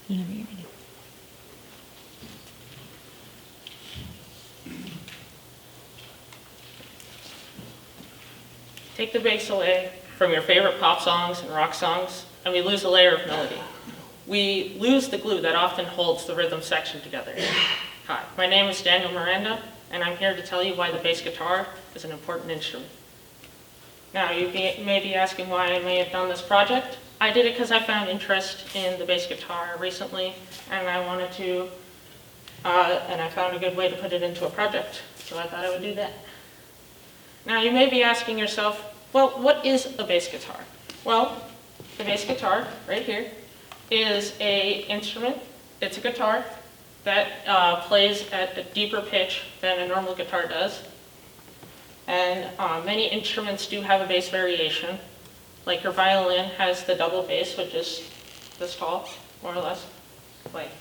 Whenever you're ready. Take the bass away from your favorite pop songs and rock songs, and we lose a layer of melody. We lose the glue that often holds the rhythm section together. Hi, my name is Daniel Miranda, and I'm here to tell you why the bass guitar is an important instrument. Now, you may be asking why I may have done this project. I did it because I found interest in the bass guitar recently, and I wanted to, and I found a good way to put it into a project, so I thought I would do that. Now, you may be asking yourself, well, what is a bass guitar? Well, the bass guitar, right here, is an instrument. It's a guitar that plays at a deeper pitch than a normal guitar does. And many instruments do have a bass variation. Like your violin has the double bass, which is this tall, more or less. Like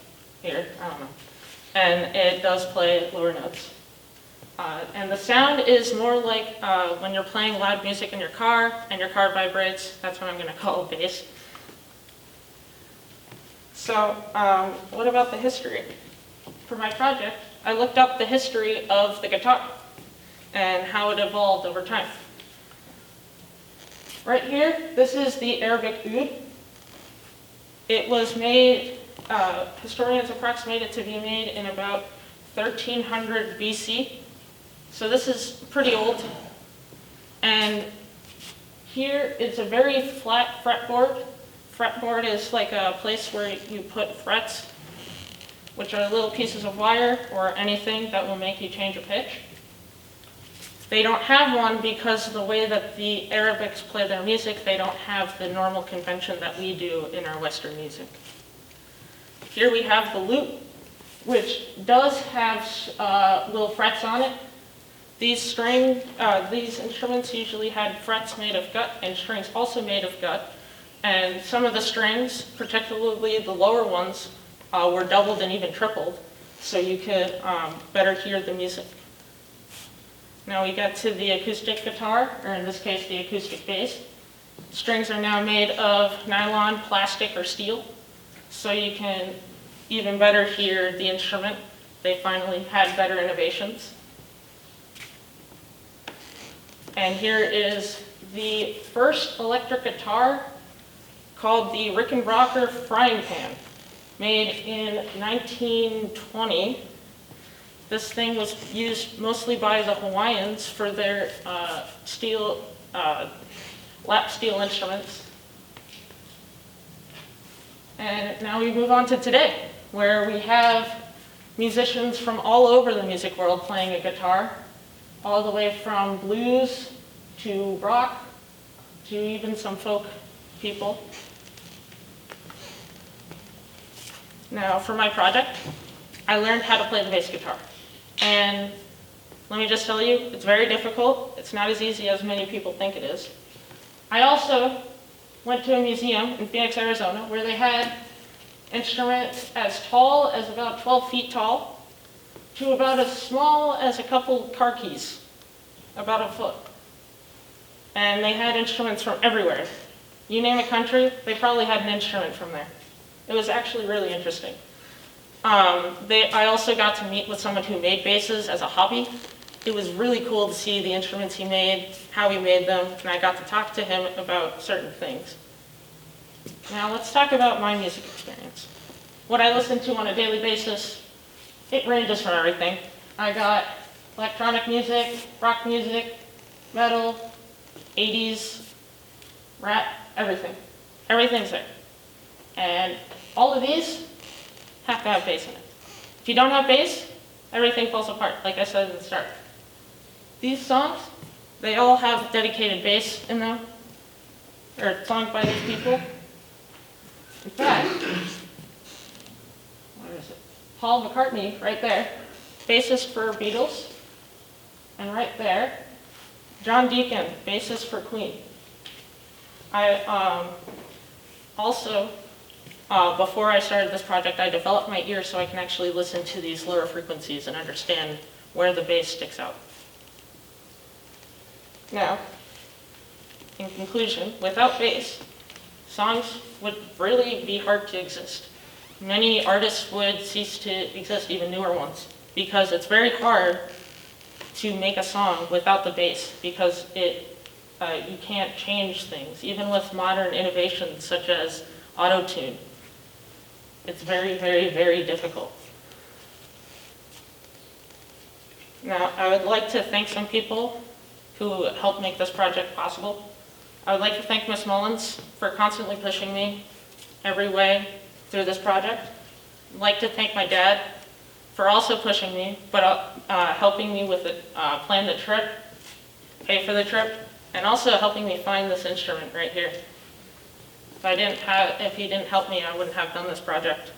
here, I don't know. And it does play lower notes. And the sound is more like when you're playing loud music in your car and your car vibrates. That's what I'm going to call bass. So what about the history? For my project, I looked up the history of the guitar and how it evolved over time. Right here, this is the Arabic oud. It was made, historians approximate it to be made in about 1300 BC. So this is pretty old. And here is a very flat fretboard. Fretboard is like a place where you put frets, which are little pieces of wire or anything that will make you change a pitch. They don't have one because of the way that the Arabics play their music, they don't have the normal convention that we do in our Western music. Here we have the lute, which does have little frets on it. These instruments usually had frets made of gut and strings also made of gut. And some of the strings, particularly the lower ones, were doubled and even tripled, so you could better hear the music. Now we get to the acoustic guitar, or in this case the acoustic bass. Strings are now made of nylon, plastic, or steel, so you can even better hear the instrument. They finally had better innovations. And here is the first electric guitar called the Rickenbacker frying pan, made in 1920. This thing was used mostly by the Hawaiians for their lap steel instruments. And now we move on to today, where we have musicians from all over the music world playing a guitar, all the way from blues to rock to even some folk people. Now, for my project, I learned how to play the bass guitar. And let me just tell you, it's very difficult. It's not as easy as many people think it is. I also went to a museum in Phoenix, Arizona, where they had instruments as tall as about 12 feet tall to about as small as a couple car keys, about a foot. And they had instruments from everywhere. You name a country, they probably had an instrument from there. It was actually really interesting. I also got to meet with someone who made basses as a hobby. It was really cool to see the instruments he made, how he made them, and I got to talk to him about certain things. Now let's talk about my music experience. What I listen to on a daily basis, it ranges from everything. I got electronic music, rock music, metal, 80s, rap, everything. Everything's there. And all of these have to have bass in it. If you don't have bass, everything falls apart, like I said at the start. These songs, they all have dedicated bass in them, or songs by these people. In fact, where is it? Paul McCartney, right there, bassist for Beatles, and right there, John Deacon, bassist for Queen. I also, before I started this project, I developed my ear so I can actually listen to these lower frequencies and understand where the bass sticks out. Now, in conclusion, without bass, songs would really be hard to exist. many artists would cease to exist, even newer ones, because it's very hard to make a song without the bass, because you can't change things. Even with modern innovations such as auto-tune, it's very, very, very difficult. Now, I would like to thank some people who helped make this project possible. I would like to thank Ms. Mullins for constantly pushing me every way through this project. I'd like to thank my dad for also pushing me, but helping me with plan the trip, pay for the trip, and also helping me find this instrument right here. If he didn't help me, I wouldn't have done this project.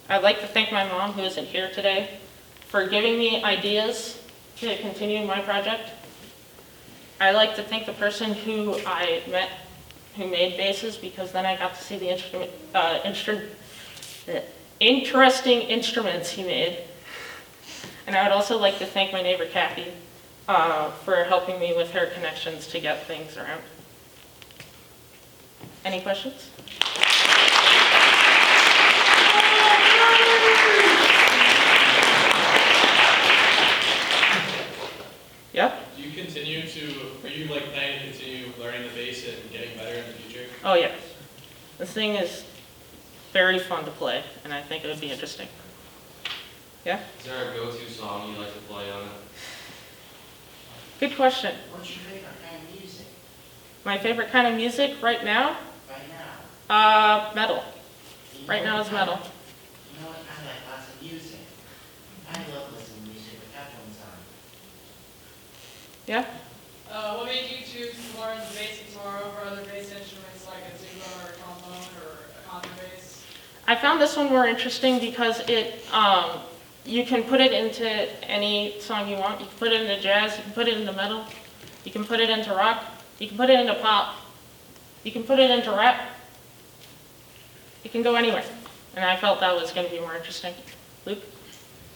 I'd like to thank my mom, who isn't here today, for giving me ideas to continue my project. I'd like to thank the person who I met who made basses, because then I got to see the interesting instruments he made. And I would also like to thank my neighbor Kathy for helping me with her connections to get things around. Any questions? Yeah? Do you continue to, are you like planning to continue learning the bass and getting better in the future? Oh yeah. This thing is very fun to play, and I think it would be interesting. Yeah? Is there a go-to song you like to play on it? Good question. What's your favorite kind of music My favorite kind of music right now? right now? Metal. You know Right now what is metal. You know what? I like lots of music. I love listening to music with headphones on. Yeah? What made you choose to learn the bass guitar over other bass instruments like a tuba or a trombone or a contrabass? I found this one more interesting because you can put it into any song you want. You can put it into jazz, you can put it into metal, you can put it into rock, you can put it into pop, you can put it into rap. It can go anywhere. And I felt that was going to be more interesting. Luke?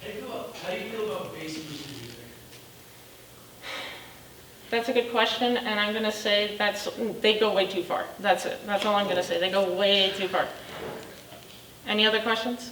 How do you feel about bass music? That's a good question, and I'm going to say they go way too far. That's it. That's all I'm going to say. They go way too far. Any other questions?